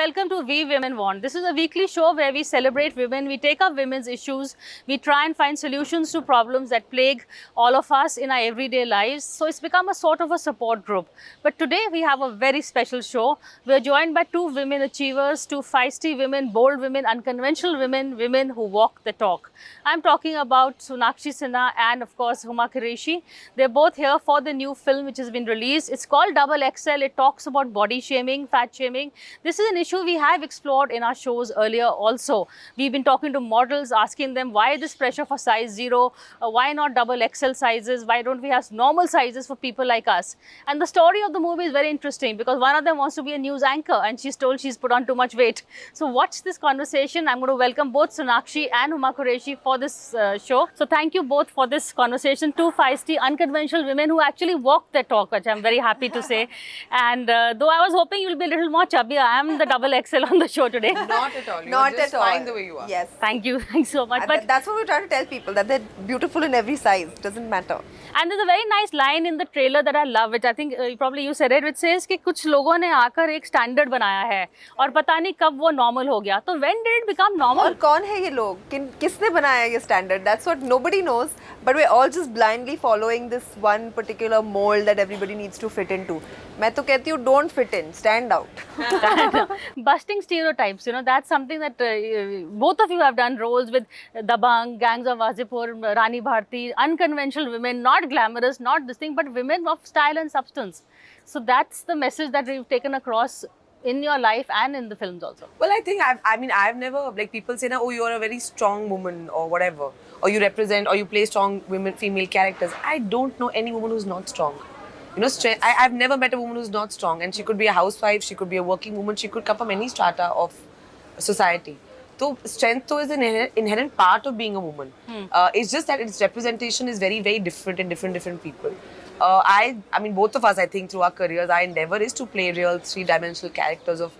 welcome to We Women Want. This is a weekly show where we celebrate women, we take up women's issues, we try and find solutions to problems that plague all of us in our everyday lives. So it's become a sort of a support group. But today we have a very special show. We're joined by two women achievers, two feisty women, bold women, unconventional women, women who walk the talk. I'm talking about Sonakshi Sinha and of course Huma Qureshi. They're both here for the new film which has been released. It's called Double XL. It talks about body shaming, fat shaming. This is an issue we have explored in our shows earlier also. We've been talking to models, asking them why this pressure for size 0, why not double XL sizes, why don't we have normal sizes for people like us. And the story of the movie is very interesting because one of them wants to be a news anchor and she's told she's put on too much weight. So watch this conversation. I'm going to welcome both Sonakshi and Huma Qureshi for this show. So thank you both for this conversation. Two feisty, unconventional women who actually walk their talk, which I'm very happy to say. And though I was hoping you'll be a little more chubby, I am the double XL on the show today. Not at all. Not You're just at all. fine the way you are. Yes. Thank you. Thanks so much. And that's what we're trying to tell people, that they're beautiful in every size. Doesn't matter. And there's a very nice line in the trailer that I love, which I think probably you said it, which says कि कुछ लोगों ने आकर एक standard बनाया है और पता नहीं कब वो normal हो गया. तो when did it become normal? और कौन है ये लोग? किसने बनाया ये standard? That's what nobody knows. But we're all just blindly following this one particular mold that everybody needs to fit into. मैं तो कहती हूँ, don't fit in, stand out. Busting stereotypes, you know, that's something that both of you have done roles with Dabang, Gangs of Wazipur, Rani Bharti, unconventional women, not glamorous, not this thing, but women of style and substance. So that's the message that we've taken across in your life and in the films also. Well, I think I've never, like people say, oh, you're a very strong woman or whatever, or you represent or you play strong women, female characters. I don't know any woman who's not strong. You know, I've never met a woman who's not strong, and she could be a housewife, she could be a working woman, she could come from any strata of society. So strength is an inherent part of being a woman. It's just that its representation is very, very different in different people. I mean, both of us, I think, through our careers, our endeavor is to play real three-dimensional characters of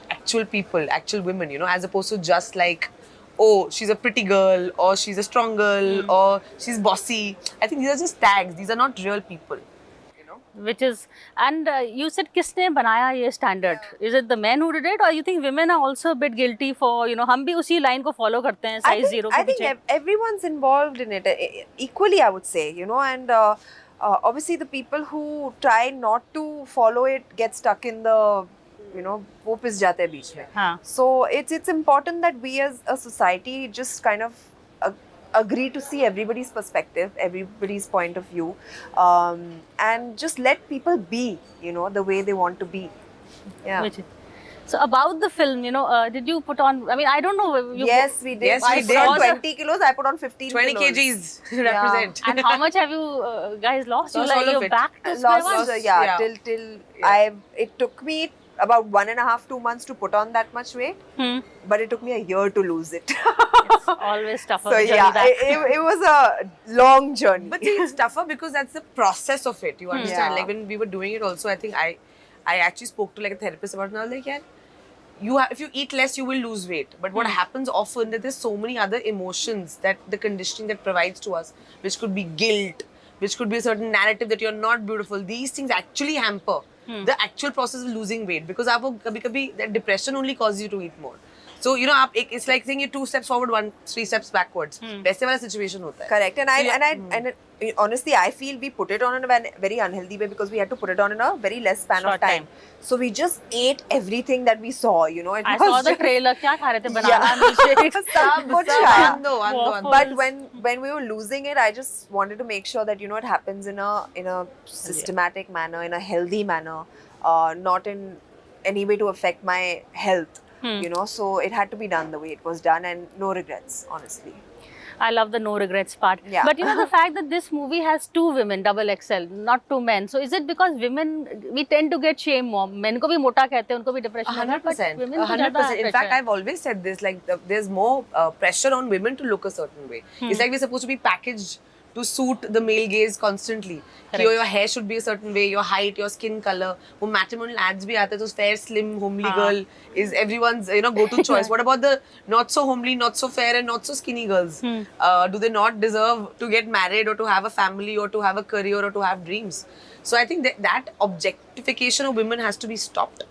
actual people, actual women, you know, as opposed to just like, oh, she's a pretty girl, or she's a strong girl, or she's bossy. I think these are just tags. These are not real people. Which is, and you said किसने बनाया ये standard? Is it the men who did it, or you think women are also a bit guilty for, you know, हम भी उसी line को follow करते हैं size 0 I think everyone's involved in it equally, I would say, you know, and obviously the people who try not to follow it get stuck in the, you know, वो पिस जाते हैं बीच में. हाँ. So it's important that we as a society just kind of agree to see everybody's perspective, everybody's point of view, and just let people be, you know, the way they want to be. Yeah. So about the film, you know, did you put on, I mean, I don't know. Yes, we did. Yes, I we put on did. 20 kilos, I put on 15 20 kilos. kgs represent. And how much have you guys lost? Lost You all of you're it. back to square one? Lost, yeah, till it took me about 1.5 to 2 months to put on that much weight, but it took me a year to lose it. It's always tougher. So yeah, it was a long journey. But see, it's tougher because that's the process of it. You understand? Yeah. Like when we were doing it also, I think I actually spoke to like a therapist about it, and I was like, yeah, if you eat less, you will lose weight. But what happens often that there's so many other emotions that the conditioning that provides to us, which could be guilt, which could be a certain narrative that you're not beautiful. These things actually hamper the actual process of losing weight, because that depression only causes you to eat more. So, you know, it's like saying you're 2 steps forward, 3 steps backwards. वैसे वाला situation होता है. Correct. And honestly, I feel we put it on in a very unhealthy way because we had to put it on in a very less span of time. So we just ate everything that we saw, you know. I saw the trailer. क्या खा रहे थे? Banana milkshake. सब कुछ खाया. Waffles. But when we were losing it, I just wanted to make sure that, you know, it happens in a systematic manner, in a healthy manner, not in any way to affect my health. You know, so it had to be done the way it was done, and no regrets, honestly. I love the no regrets part. Yeah. But you know, the fact that this movie has 2 women, double XL, not 2 men. So is it because women, we tend to get shame more? Men को भी मोटा कहते हैं, उनको भी depression. 100%. Women को 100%. ज़्यादा In fact, I've always said this, like there's more pressure on women to look a certain way. It's like we're supposed to be packaged to suit the male gaze constantly. Your hair should be a certain way, your height, your skin color. वो matrimonial ads भी आते हैं, तो fair, slim, homely girl is everyone's, you know, go-to choice. What about the not so homely, not so fair, and not so skinny girls? Do they not deserve to get married or to have a family or to have a career or to have dreams? So I think that objectification of women has to be stopped.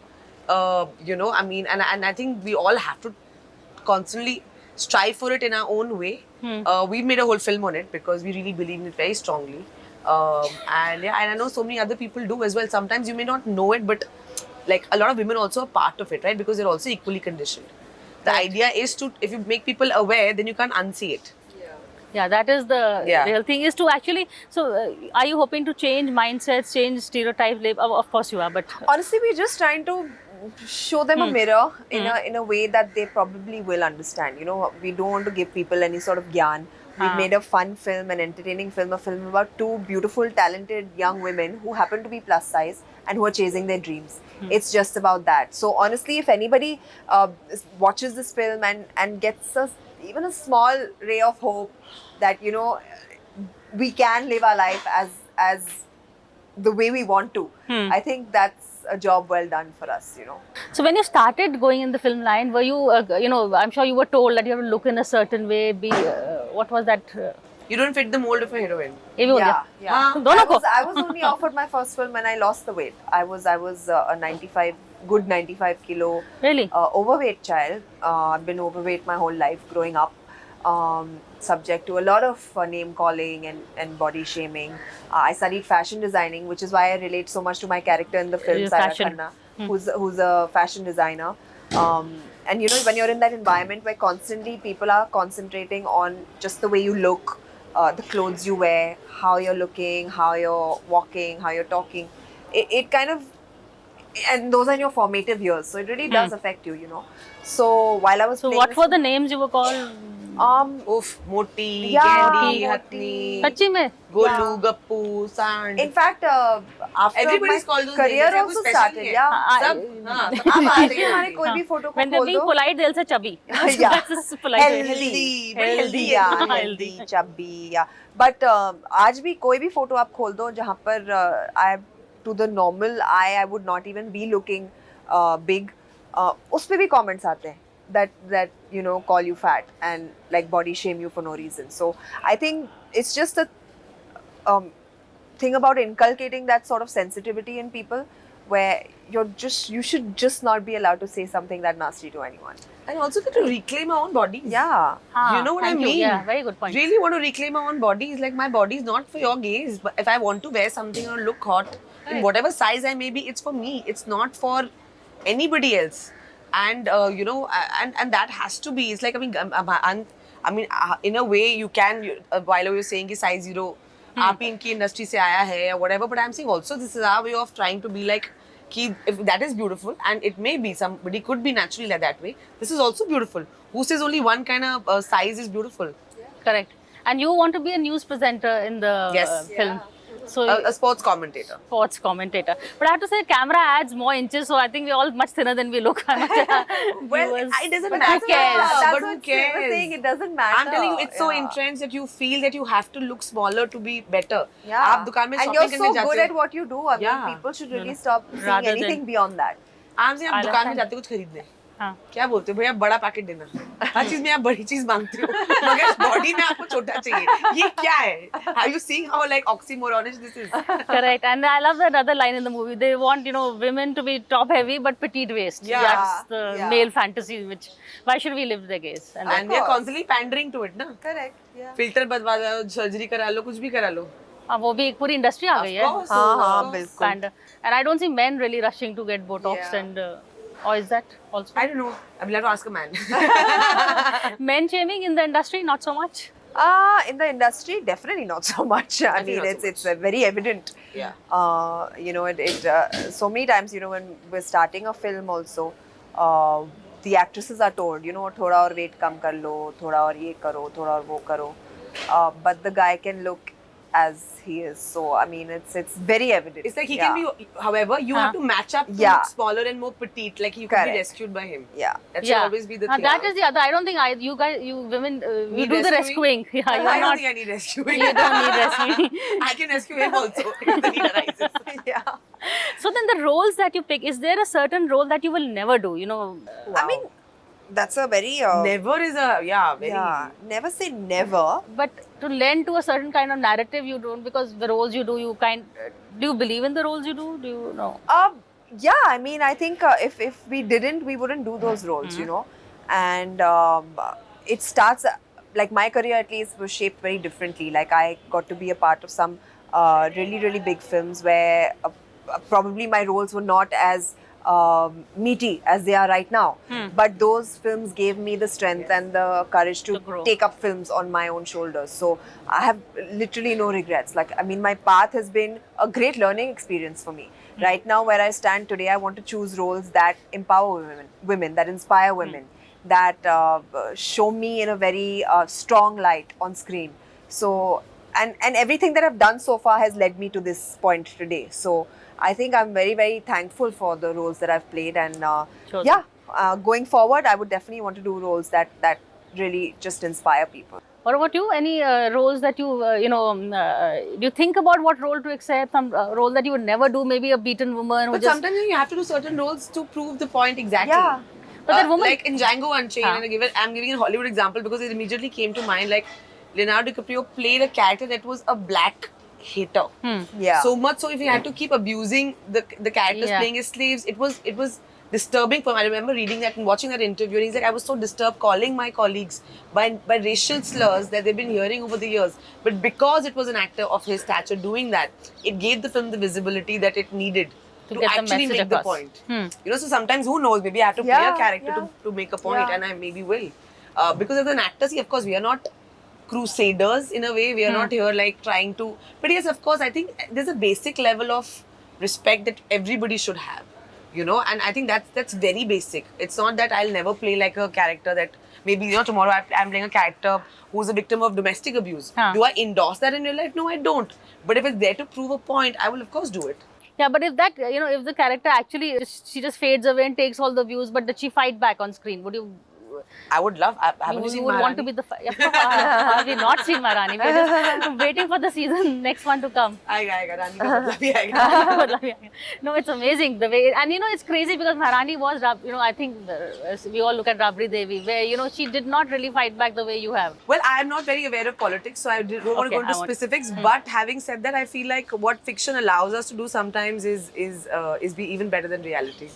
You know, I mean, and I think we all have to constantly strive for it in our own way. We've made a whole film on it because we really believe in it very strongly. And yeah, and I know so many other people do as well. Sometimes you may not know it, but like a lot of women also are part of it, right? Because they're also equally conditioned. The idea is to, if you make people aware, then you can't unsee it. Yeah, that is the Yeah. real thing, is to actually. So, are you hoping to change mindsets, change stereotypes? Of course, you are, but Honestly, we're just trying to show them a mirror in a way that they probably will understand. You know, we don't want to give people any sort of gyan. We've made a fun film, an entertaining film, a film about two beautiful, talented young women who happen to be plus size and who are chasing their dreams. It's just about that. So honestly, if anybody watches this film and gets even a small ray of hope that, you know, we can live our life as the way we want to, I think that's a job well done for us, you know. so when you started going in the film line, were you, you know, I'm sure you were told that you have to look in a certain way, be, what was that? You don't fit the mold of a heroine. ये भी हो गया? Yeah. दोनों को? I was only offered my first film when I lost the weight. I was a 95 kilo Really? overweight child. I've been overweight my whole life growing up. Subject to a lot of name calling and body shaming. I studied fashion designing, which is why I relate so much to my character in the film, Your Sarah fashion. Khanna, who's a fashion designer. And you know, when you're in that environment where constantly people are concentrating on just the way you look, the clothes you wear, how you're looking, how you're walking, how you're talking, it kind of, and those are your formative years, so it really does affect you, you know. So while I was So playing what this- were the names you were called? Oof, Moti, Yeah, Candy, Moti. Hatni, सच्ची में? Golu, Gappu, Sand. in fact, after Everybody's my called those career names. ऐसा also कुछ special started, नहीं है. yeah. सब, हाँ, सब आप बात आते है हमारे ये. कोई भी फोटो को When they're खोल being दो, polite, they'll say chubby. Yeah. That's a polite way. Healthy, very healthy. yeah, हाँ, healthy, chubby, yeah. But आज भी कोई भी फोटो आप खोल दो जहाँ पर I, to the normal eye, I would not even be looking big. उस पे भी comments आते हैं that you know, call you fat and like body shame you for no reason. So I think it's just a thing about inculcating that sort of sensitivity in people, where you should just not be allowed to say something that nasty to anyone. And also get to reclaim our own bodies. Yeah. हाँ, You know what I thank you. mean? Yeah, very good point. Really want to reclaim my own body. It's like my body is not for your gaze. But if I want to wear something or look hot, in whatever size I may be, it's for me. It's not for anybody else. And you know, and that has to be. It's like, I mean, in a way you can. While you were saying कि size 0, आप ही इनकी industry से आया है or whatever. But I'm saying also this is our way of trying to be like, कि if that is beautiful, and it may be, somebody could be naturally like that way. This is also beautiful. Who says only one kind of size is beautiful? Correct. And you want to be a news presenter in the Yes. film. So A sports commentator. sports commentator. But I have to say, camera adds more inches, so I think we're all much thinner than we look. Well, Viewers- it doesn't But matter. that's But what who I'm cares? saying. It doesn't matter. I'm telling you, it's so Yeah. entrenched that you feel that you have to look smaller to be better. Yeah. आप दुकान में and shopping you're करने so जाते good हो. at what you do. I mean, Yeah. people should really No. stop seeing Rather anything than- beyond that. आराम से आप I दुकान में understand. जाते हो कुछ खरीदने. हाँ. क्या बोलते हो भैया बड़ा पैकेट देना. हर चीज में आप बड़ी चीज मांगते हो. मगर बॉडी में आपको छोटा चाहिए. ये क्या है? Are you seeing how like oxymoronish this is? Correct. And I love that other line in the movie. They want, you know, women to be top heavy but petite waist. Yeah. That's the Yeah. male fantasy, which, why should we live the gaze? And And we are course. constantly pandering to it, ना? Correct. Yeah. Filter बदवा लो, surgery करा लो, कुछ भी करा लो. हाँ, वो भी एक पूरी इंडस्ट्री आ गई है. Of course, हाँ, of हाँ, course. बिल्कुल. And I don't see men really rushing to get Botox Yeah. and or is that also? I don't know. I will have to ask a man. Men shaming in the industry, not so much. In the industry, definitely not so much. I mean, not so it's very evident. Yeah. You know, so many times, you know, when we're starting a film also, the actresses are told, you know, थोड़ा और weight कम कर लो, थोड़ा और ये करो, थोड़ा और वो करो. But the guy can look as he is. So, I mean, it's very evident. It's like he can be, however, you have to match up to Yeah. look smaller and more petite. Like you could Correct. be rescued by him. Yeah. That should always be the thing. That is the other. I don't think you guys, you women, you Need do the rescuing? rescuing. Yeah, I you're don't not. think I need rescuing. You don't need rescuing. I can rescue him also if the need arises. Yeah. So then the roles that you pick, is there a certain role that you will never do? You know, I mean, that's a very... Never is a, very yeah, never say never. but to lend to a certain kind of narrative, you don't, because the roles you do, do you believe in the roles you do? Do you know? Yeah, I mean, I think if we didn't, we wouldn't do those roles, you know. And it starts, like my career at least was shaped very differently. Like I got to be a part of some really, really big films where probably my roles were not as meaty as they are right now. But those films gave me the strength and the courage To to grow. take up films on my own shoulders. So I have literally no regrets. Like, I mean, my path has been a great learning experience for me. Right now, where I stand today, I want to choose roles that empower women that inspire women, that show me in a very strong light on screen. So, and everything that I've done so far has led me to this point today. So, I think I'm very, very thankful for the roles that I've played, and Chosen. yeah, going forward, I would definitely want to do roles that really just inspire people. What about you? Any roles that you, do you think about what role to accept? Some role that you would never do, maybe a beaten woman who But just... sometimes you have to do certain roles to prove the point exactly. Yeah. But that woman... like in Django Unchained, Huh. and I'm giving a Hollywood example because it immediately came to mind. Like Leonardo DiCaprio played a character that was a black hater. Yeah. So much so, if he had to keep abusing the characters Yeah. playing as slaves, it was disturbing for him. I remember reading that and watching that interview, and he's like, I was so disturbed calling my colleagues by racial slurs that they've been hearing over the years. But because it was an actor of his stature doing that, it gave the film the visibility that it needed To to get the actually message make the across. point. You know, so sometimes who knows, maybe I have to play Yeah, a character yeah. to make a point, Yeah. and I maybe will. Because as an actor, see, of course, we are not crusaders in a way. We are not here like trying to. But yes, of course, I think there's a basic level of respect that everybody should have, you know, and I think that's very basic. It's not that I'll never play like a character that maybe, you know, tomorrow I'm playing a character who's a victim of domestic abuse. Huh. Do I endorse that in real life? No, I don't. But if it's there to prove a point, I will of course do it. Yeah, but if that, if the character actually, she just fades away and takes all the views, but did she fight back on screen? Would you... I would love. Haven't you You seen would want to Maharani? be the... Have we not seen Maharani? We're just waiting for the season, next one to come. Aayega, Rani ka badla bhi aayega. No, it's amazing the way, and it's crazy because Maharani was, I think we all look at Rabri Devi, where she did not really fight back the way you have. Well, I am not very aware of politics, so I don't want to Okay, go into I want- specifics. But having said that, I feel like what fiction allows us to do sometimes is be even better than reality.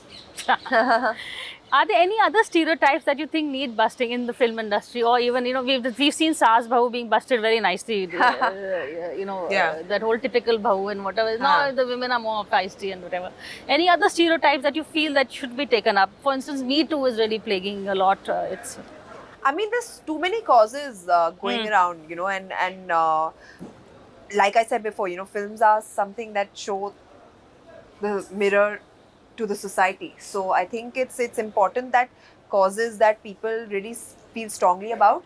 Are there any other stereotypes that you think need busting in the film industry, or even we've seen Saas Bahu being busted very nicely, Yeah. that whole typical Bahu and whatever. No, the women are more feisty and whatever. Any other stereotypes that you feel that should be taken up? For instance, Me Too is really plaguing a lot. I mean, there's too many causes going around, and like I said before, films are something that show the mirror to the society. So I think it's important that causes that people really feel strongly about,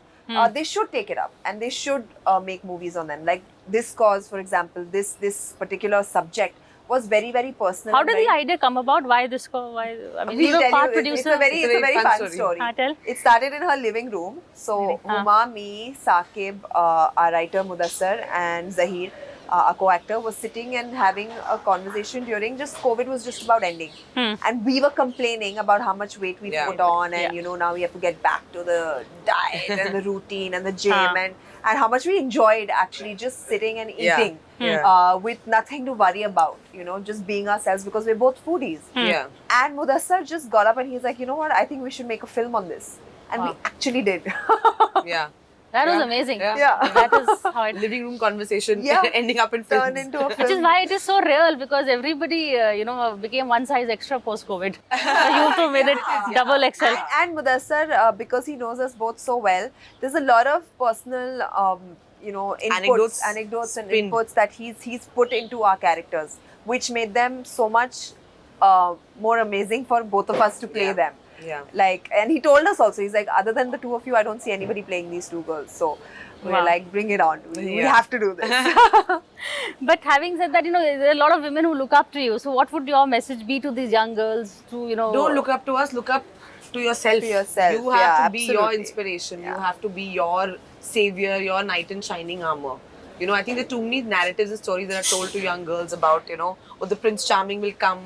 they should take it up and they should make movies on them. Like this cause, for example, this particular subject was very, very personal. How and did very- the idea come about? Why this? Why? I mean, you We'll were tell part you, producer. it's a very fun story. Tell. It started in her living room. So Huma, me, Saqib, our writer Mudassar, and Zahir, a co-actor, was sitting and having a conversation during COVID was just about ending, and we were complaining about how much weight we Yeah. put on, and now we have to get back to the diet and the routine and the gym, and how much we enjoyed actually just sitting and Yeah. eating. Yeah. With nothing to worry about, just being ourselves because we're both foodies. Yeah. And Mudassar just got up and he's like, you know what, I think we should make a film on this. And we actually did. Yeah. That was Yeah. amazing. Yeah. That is how it Living room conversation Yeah. ending up in films. Turned into a film. Which is why it is so real, because everybody, became one size extra post-COVID. You two made it double XL. And Mudassar, because he knows us both so well, there's a lot of personal, inputs, anecdotes and spin. inputs that he's put into our characters, which made them so much more amazing for both of us to play them. Yeah. Like, and he told us also, he's like, other than the two of you, I don't see anybody playing these two girls. So we're Wow. like, bring it on. We Yeah. have to do this. But having said that, there are a lot of women who look up to you. So what would your message be to these young girls to, Don't look up to us, look up to yourself. To yourself, You have yeah, to be your absolutely. inspiration. Yeah. You have to be your savior, your knight in shining armor. I think there are too many narratives and stories that are told to young girls about, the Prince Charming will come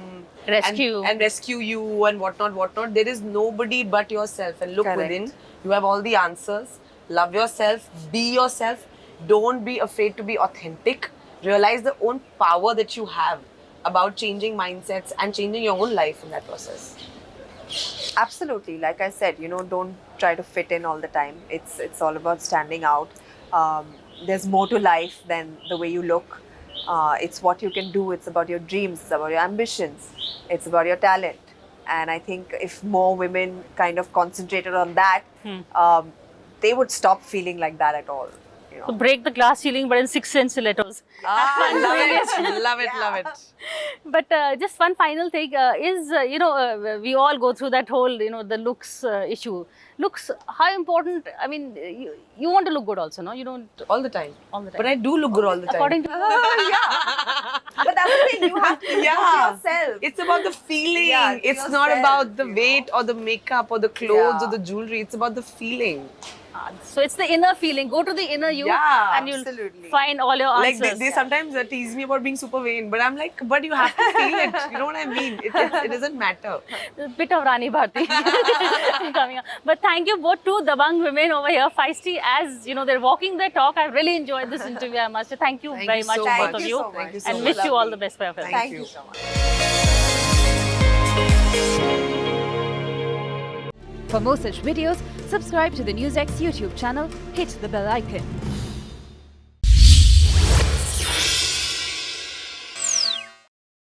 Rescue. and rescue you and whatnot. There is nobody but yourself. And look Correct. within. You have all the answers. Love yourself. Be yourself. Don't be afraid to be authentic. Realize the own power that you have. about changing mindsets and changing your own life in that process. Absolutely. Like I said, don't try to fit in all the time. It's all about standing out. There's more to life than the way you look. It's what you can do. It's about your dreams. It's about your ambitions. It's about your talent. And I think if more women kind of concentrated on that, they would stop feeling like that at all. To break the glass ceiling, but in 6-inch stilettos. Love it. But just one final thing is, we all go through that whole, the looks issue. Looks, how important, I mean, you want to look good also, no? You don't... All the time. All the time. But I do look good all the time. According to... But that's the thing, you have to look yourself. It's about the feeling. Yeah, it's yourself, not about the weight or the makeup or the clothes or the jewelry. It's about the feeling. So it's the inner feeling. Go to the inner you and you'll find all your answers. Like they sometimes tease me about being super vain, but I'm like, but you have to feel it. You know what I mean? It doesn't matter. A bit of Rani Bharti coming up. But thank you both two Dabang women over here, feisty as they're walking their talk. I really enjoyed this interview, I must say. Thank you very much, both of you. Thank you so and much. wish you all the best for your film. Thank you so much. For more such videos, subscribe to the NewsX YouTube channel, hit the bell icon.